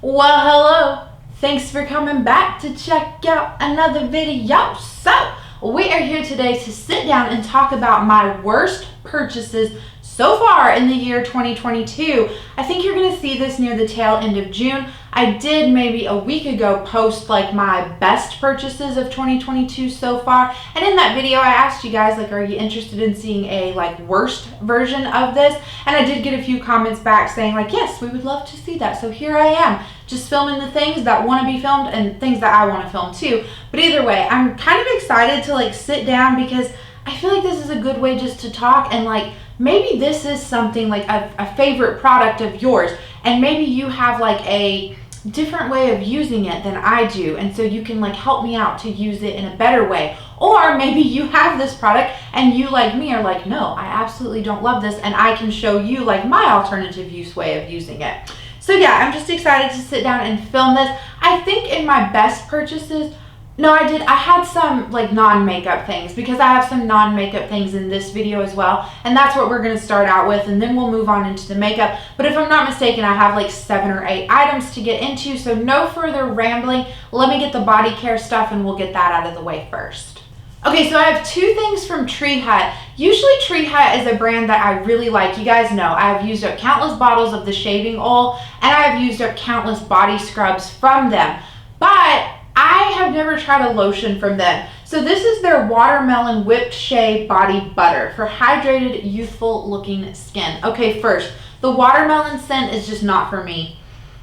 Well, hello. Thanks for coming back to check out another video. So, we are here today to sit down and talk about my worst purchases so far in the year 2022. I think you're going to see this near the tail end of June. I did maybe a week ago post like my best purchases of 2022 so far. And in that video, I asked you guys, like, are you interested in seeing a like worst version of this? And I did get a few comments back saying like, yes, we would love to see that. So here I am, just filming the things that want to be filmed and things that I want to film too. But either way, I'm kind of excited to like sit down because I feel like this is a good way just to talk, and like maybe this is something like a favorite product of yours, and maybe you have like a different way of using it than I do, and so you can like help me out to use it in a better way. Or maybe you have this product and you, like me, are like, no, I absolutely don't love this, and I can show you like my alternative use way of using it. So yeah, I'm just excited to sit down and film this. I think in my best purchases, no, I had some like non-makeup things, because I have some non-makeup things in this video as well, and that's what we're going to start out with, and then we'll move on into the makeup. But if I'm not mistaken, I have like 7 or 8 items to get into, so no further rambling. Let me get the body care stuff and we'll get that out of the way first. Okay, so I have 2 things from Tree Hut. Usually Tree Hut is a brand that I really like. You guys know I have used up countless bottles of the shaving oil, and I have used up countless body scrubs from them. But I have never tried a lotion from them. So this is their Watermelon Whipped Shea Body Butter for hydrated, youthful looking skin. Okay, first, the watermelon scent is just not for me.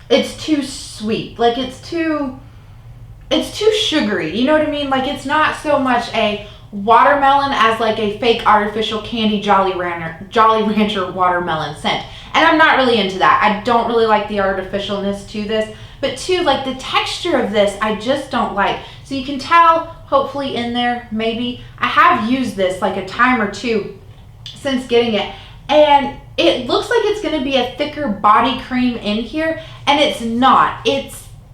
It's too sweet. Like it's too sugary. You know what I mean? Like it's not so much a watermelon as like a fake artificial candy Jolly Rancher watermelon scent. And I'm not really into that. I don't really like the artificialness to this. But 2, like the texture of this, I just don't like. So you can tell, hopefully in there, maybe, I have used this like a time or 2 since getting it. And it looks like it's going to be a thicker body cream in here, and it's not.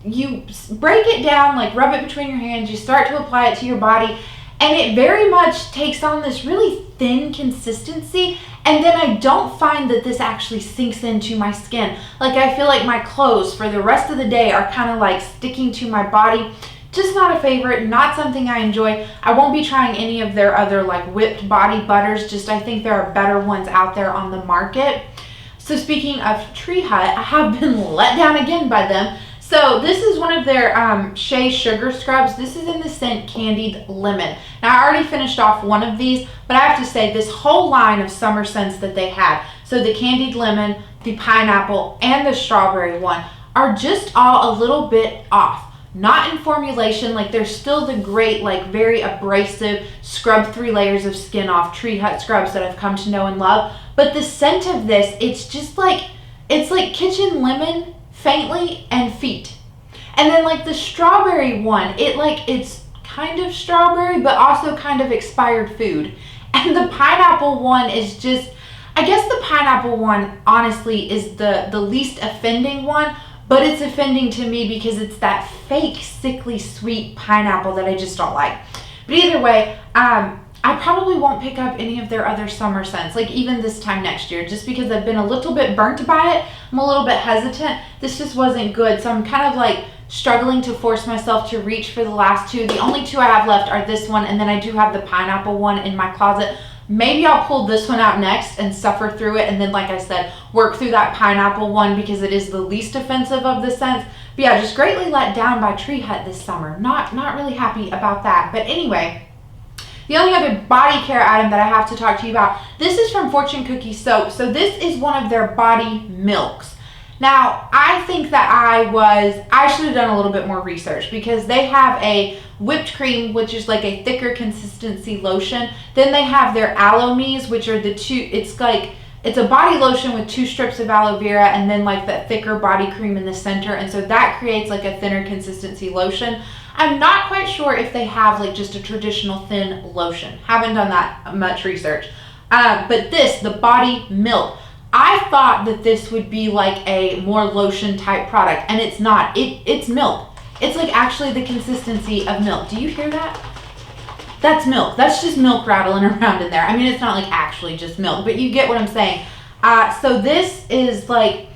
You break it down, like rub it between your hands, you start to apply it to your body, and it very much takes on this really thin consistency. And then I don't find that this actually sinks into my skin. Like I feel like my clothes for the rest of the day are kind of like sticking to my body. Just not a favorite, not something I enjoy. I won't be trying any of their other like whipped body butters. Just I think there are better ones out there on the market. So speaking of Tree Hut, I have been let down again by them. So this is one of their Shea Sugar Scrubs. This is in the scent Candied Lemon. Now I already finished off one of these, but I have to say this whole line of summer scents that they had, so the Candied Lemon, the Pineapple, and the Strawberry one, are just all a little bit off. Not in formulation, like they're still the great, like very abrasive, scrub 3 layers of skin off Tree Hut scrubs that I've come to know and love. But the scent of this, it's just like, it's like kitchen lemon, faintly, and feet. And then like the strawberry one, it's kind of strawberry but also kind of expired food. And the pineapple one is just, I guess the pineapple one honestly is the least offending one, but it's offending to me because it's that fake sickly sweet pineapple that I just don't like. But either way, I probably won't pick up any of their other summer scents, like even this time next year, just because I've been a little bit burnt by it. I'm a little bit hesitant. This just wasn't good, so I'm kind of like struggling to force myself to reach for the last 2. The only 2 I have left are this one, and then I do have the pineapple one in my closet. Maybe I'll pull this one out next and suffer through it, and then, like I said, work through that pineapple one because it is the least offensive of the scents. But yeah, just greatly let down by Tree Hut this summer. Not really happy about that. But anyway, the only other body care item that I have to talk to you about, this is from Fortune Cookie Soap. So this is one of their body milks. Now, I think that I should have done a little bit more research, because they have a whipped cream, which is like a thicker consistency lotion. Then they have their aloe me's, which are the 2, it's a body lotion with 2 strips of aloe vera and then like that thicker body cream in the center. And so that creates like a thinner consistency lotion. I'm not quite sure if they have like just a traditional thin lotion. Haven't done that much research. But this, the body milk, I thought that this would be like a more lotion type product, and it's not. It's milk. It's like actually the consistency of milk. Do you hear that? That's milk. That's just milk rattling around in there. I mean, it's not like actually just milk, but you get what I'm saying. So this is like,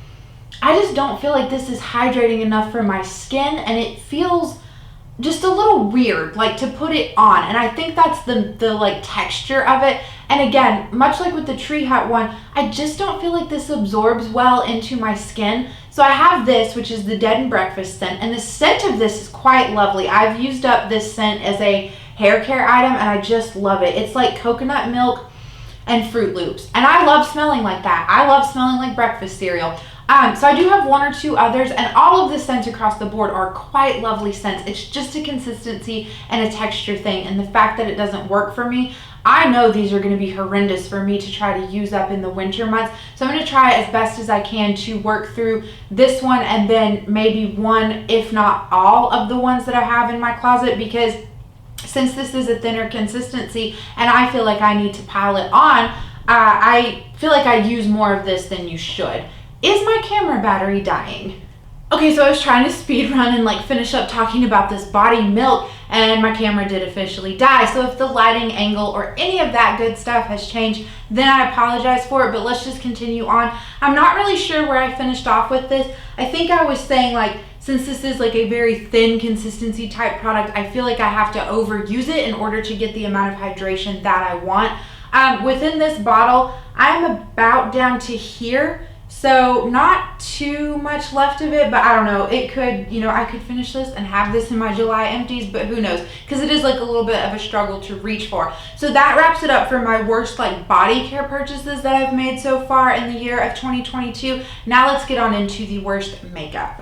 I just don't feel like this is hydrating enough for my skin, and it feels just a little weird, like, to put it on. And I think that's the like texture of it. And again, much like with the Tree Hut one, I just don't feel like this absorbs well into my skin. So I have this, which is the Dead and Breakfast scent, and the scent of this is quite lovely. I've used up this scent as a hair care item, and I just love it. It's like coconut milk and Fruit Loops, and I love smelling like that. I love smelling like breakfast cereal. So I do have one or two others, and all of the scents across the board are quite lovely scents. It's just a consistency and a texture thing, and the fact that it doesn't work for me, I know these are going to be horrendous for me to try to use up in the winter months. So I'm going to try as best as I can to work through this one, and then maybe one, if not all, of the ones that I have in my closet, because since this is a thinner consistency and I feel like I need to pile it on, I feel like I use more of this than you should. Is my camera battery dying? Okay, so I was trying to speed run and like finish up talking about this body milk, and my camera did officially die. So if the lighting angle or any of that good stuff has changed, then I apologize for it, but let's just continue on. I'm not really sure where I finished off with this. I think I was saying, like, since this is like a very thin consistency type product, I feel like I have to overuse it in order to get the amount of hydration that I want. Within this bottle, I'm about down to here. So not too much left of it, but I don't know, it could, you know, I could finish this and have this in my July empties, but who knows, because it is like a little bit of a struggle to reach for. So that wraps it up for my worst like body care purchases that I've made so far in the year of 2022. Now let's get on into the worst makeup.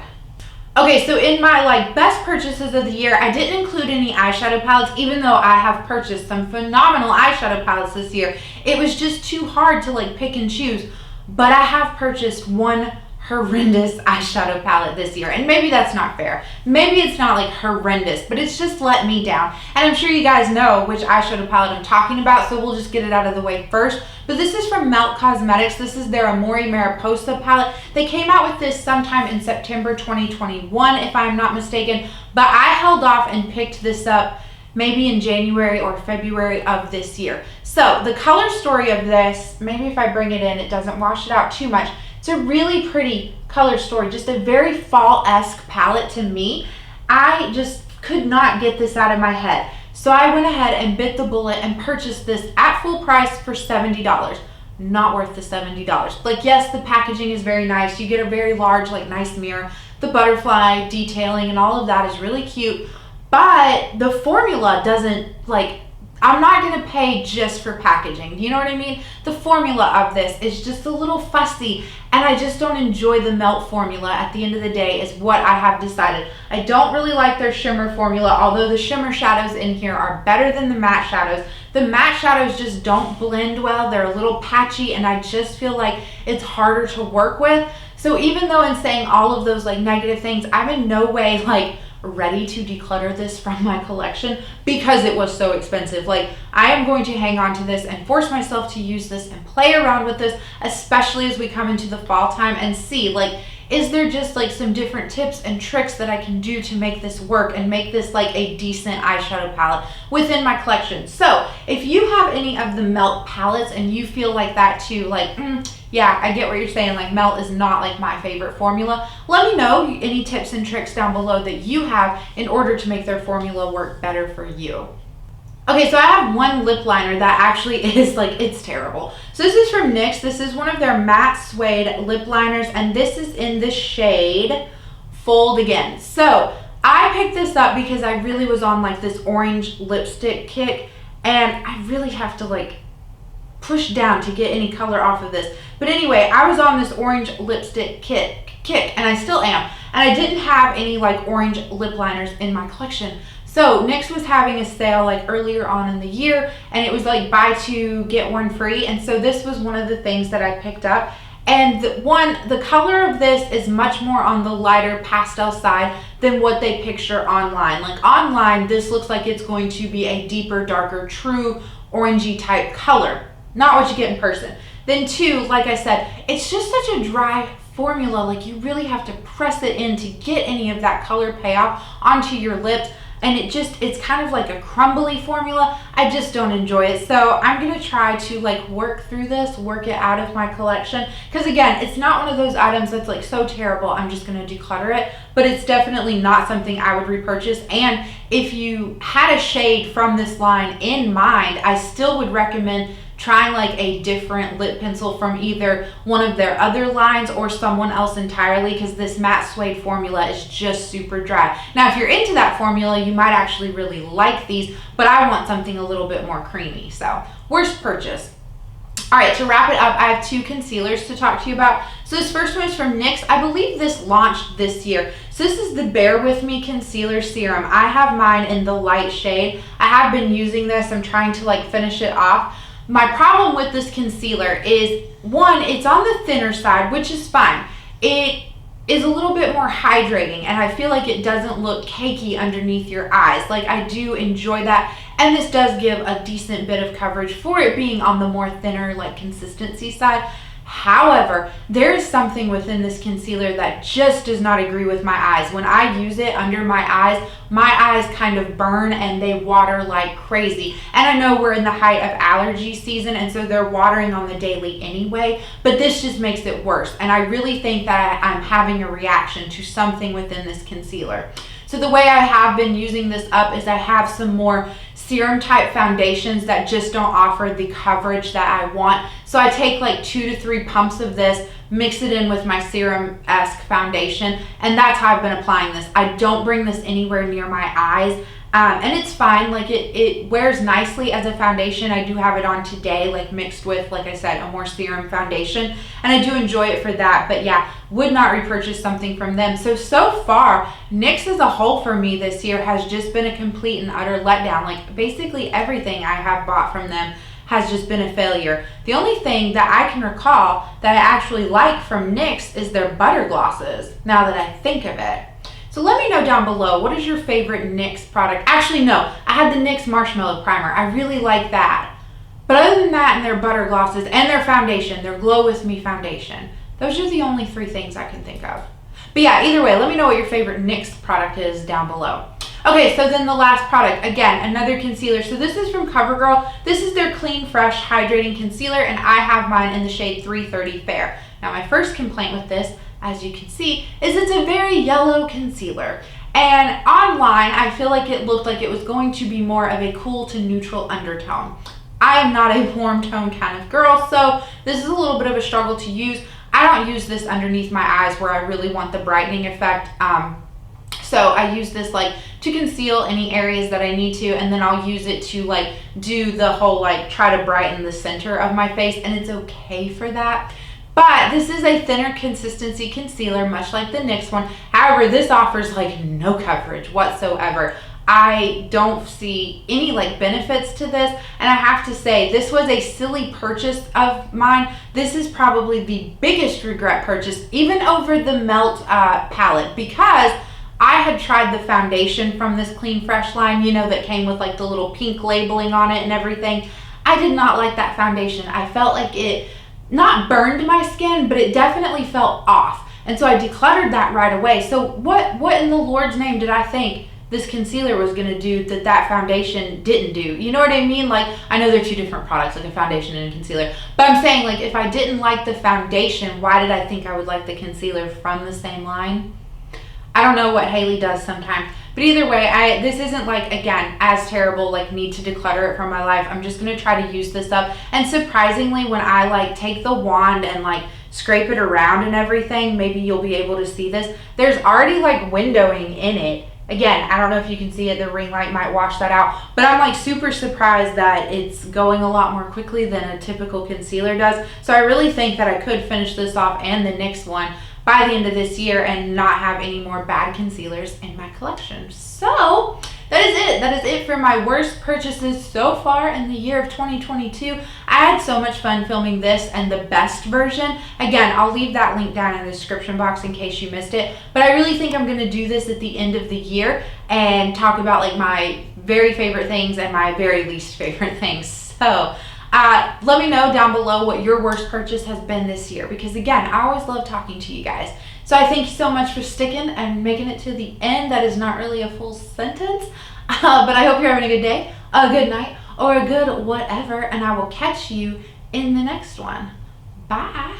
Okay, so in my like best purchases of the year, I didn't include any eyeshadow palettes, even though I have purchased some phenomenal eyeshadow palettes this year. It was just too hard to like pick and choose. But I have purchased one horrendous eyeshadow palette this year, and maybe that's not fair. Maybe it's not like horrendous, but it's just let me down. And I'm sure you guys know which eyeshadow palette I'm talking about, so we'll just get it out of the way first. But this is from Melt Cosmetics. This is their Amore Mariposa palette. They came out with this sometime in September 2021, if I'm not mistaken, but I held off and picked this up maybe in January or February of this year. So the color story of this, maybe if I bring it in, it doesn't wash it out too much. It's a really pretty color story, just a very fall-esque palette to me. I just could not get this out of my head. So I went ahead and bit the bullet and purchased this at full price for $70. Not worth the $70. Like, yes, the packaging is very nice. You get a very large, like, nice mirror. The butterfly detailing and all of that is really cute. But the formula doesn't, like, I'm not going to pay just for packaging. You know what I mean? The formula of this is just a little fussy, and I just don't enjoy the Melt formula at the end of the day is what I have decided. I don't really like their shimmer formula, although the shimmer shadows in here are better than the matte shadows. The matte shadows just don't blend well. They're a little patchy, and I just feel like it's harder to work with. So even though in saying all of those, like, negative things, I'm in no way, like, ready to declutter this from my collection because it was so expensive. Like, I am going to hang on to this and force myself to use this and play around with this, especially as we come into the fall time, and see, like, is there just like some different tips and tricks that I can do to make this work and make this like a decent eyeshadow palette within my collection. So if you have any of the Melt palettes and you feel like that too, like, yeah, I get what you're saying, like Melt is not like my favorite formula, let me know any tips and tricks down below that you have in order to make their formula work better for you. Okay, so I have one lip liner that actually is like, it's terrible. So this is from NYX. This is one of their matte suede lip liners, and this is in the shade Fold Again. So I picked this up because I really was on like this orange lipstick kick, and I really have to like push down to get any color off of this. But anyway, I was on this orange lipstick kick, and I still am. And I didn't have any like orange lip liners in my collection. So NYX was having a sale like earlier on in the year, and it was like buy two, get one free. And so this was one of the things that I picked up. And the color of this is much more on the lighter pastel side than what they picture online. Like online, this looks like it's going to be a deeper, darker, true orangey type color. Not what you get in person. Then two, like I said, it's just such a dry formula. Like you really have to press it in to get any of that color payoff onto your lips. and it's kind of like a crumbly formula. I just don't enjoy it. So I'm going to try to like work through this, work it out of my collection. Because again, it's not one of those items that's like so terrible, I'm just going to declutter it. But it's definitely not something I would repurchase. And if you had a shade from this line in mind, I still would recommend trying like a different lip pencil from either one of their other lines or someone else entirely, because this matte suede formula is just super dry. Now, if you're into that formula, you might actually really like these, but I want something a little bit more creamy. So, worst purchase. All right, to wrap it up, I have 2 concealers to talk to you about. So this first one is from NYX. I believe this launched this year. So this is the Bear With Me Concealer Serum. I have mine in the light shade. I have been using this. I'm trying to like finish it off. My problem with this concealer is, one, it's on the thinner side, which is fine. It is a little bit more hydrating, and I feel like it doesn't look cakey underneath your eyes. Like, I do enjoy that, and this does give a decent bit of coverage for it being on the more thinner, like, consistency side. However, there is something within this concealer that just does not agree with my eyes. When I use it under my eyes kind of burn and they water like crazy. And I know we're in the height of allergy season, and so they're watering on the daily anyway, but this just makes it worse. And I really think that I'm having a reaction to something within this concealer. So the way I have been using this up is I have some more serum type foundations that just don't offer the coverage that I want. So I take like 2 to 3 pumps of this, mix it in with my serum-esque foundation, and that's how I've been applying this. I don't bring this anywhere near my eyes. And it's fine, like it wears nicely as a foundation. I do have it on today, like mixed with, like I said, a more serum foundation, and I do enjoy it for that. But yeah, would not repurchase something from them. So far, NYX as a whole for me this year has just been a complete and utter letdown. Like basically everything I have bought from them has just been a failure. The only thing that I can recall that I actually like from NYX is their butter glosses, now that I think of it. So let me know down below, what is your favorite NYX product? Actually, no, I had the NYX Marshmallow Primer. I really like that. But other than that, and their butter glosses and their foundation, their Glow With Me foundation, those are the only 3 things I can think of. But yeah, either way, let me know what your favorite NYX product is down below. Okay, so then the last product, again, another concealer. So this is from CoverGirl. This is their Clean Fresh Hydrating Concealer, and I have mine in the shade 330 Fair. Now, my first complaint with this, as you can see, is it's a very yellow concealer. And online, I feel like it looked like it was going to be more of a cool to neutral undertone. I am not a warm tone kind of girl, so this is a little bit of a struggle to use. I don't use this underneath my eyes where I really want the brightening effect. So I use this like to conceal any areas that I need to, and then I'll use it to like do the whole like try to brighten the center of my face, and it's okay for that. But this is a thinner consistency concealer, much like the NYX one. However, this offers like no coverage whatsoever. I don't see any like benefits to this, and I have to say this was a silly purchase of mine. This is probably the biggest regret purchase, even over the Melt palette, because I had tried the foundation from this Clean Fresh line, you know, that came with like the little pink labeling on it and everything. I did not like that foundation. I felt like it not burned my skin, but it definitely felt off. And so I decluttered that right away. So what in the Lord's name did I think this concealer was gonna do that foundation didn't do? You know what I mean? Like, I know they're 2 different products, like a foundation and a concealer, but I'm saying, like, if I didn't like the foundation, why did I think I would like the concealer from the same line? I don't know what Haley does sometimes. But either way, this isn't like, again, as terrible, like need to declutter it from my life. I'm just going to try to use this up. And surprisingly, when I like take the wand and like scrape it around and everything, maybe you'll be able to see this. There's already like windowing in it. Again, I don't know if you can see it. The ring light might wash that out. But I'm like super surprised that it's going a lot more quickly than a typical concealer does. So I really think that I could finish this off and the NYX one by the end of this year and not have any more bad concealers in my collection. So that is it. That is it for my worst purchases so far in the year of 2022. I had so much fun filming this and the best version. Again, I'll leave that link down in the description box in case you missed it. But I really think I'm going to do this at the end of the year and talk about like my very favorite things and my very least favorite things. So let me know down below what your worst purchase has been this year, because again, I always love talking to you guys. So I thank you so much for sticking and making it to the end. That is not really a full sentence, but I hope you're having a good day, a good night, or a good whatever, and I will catch you in the next one. Bye.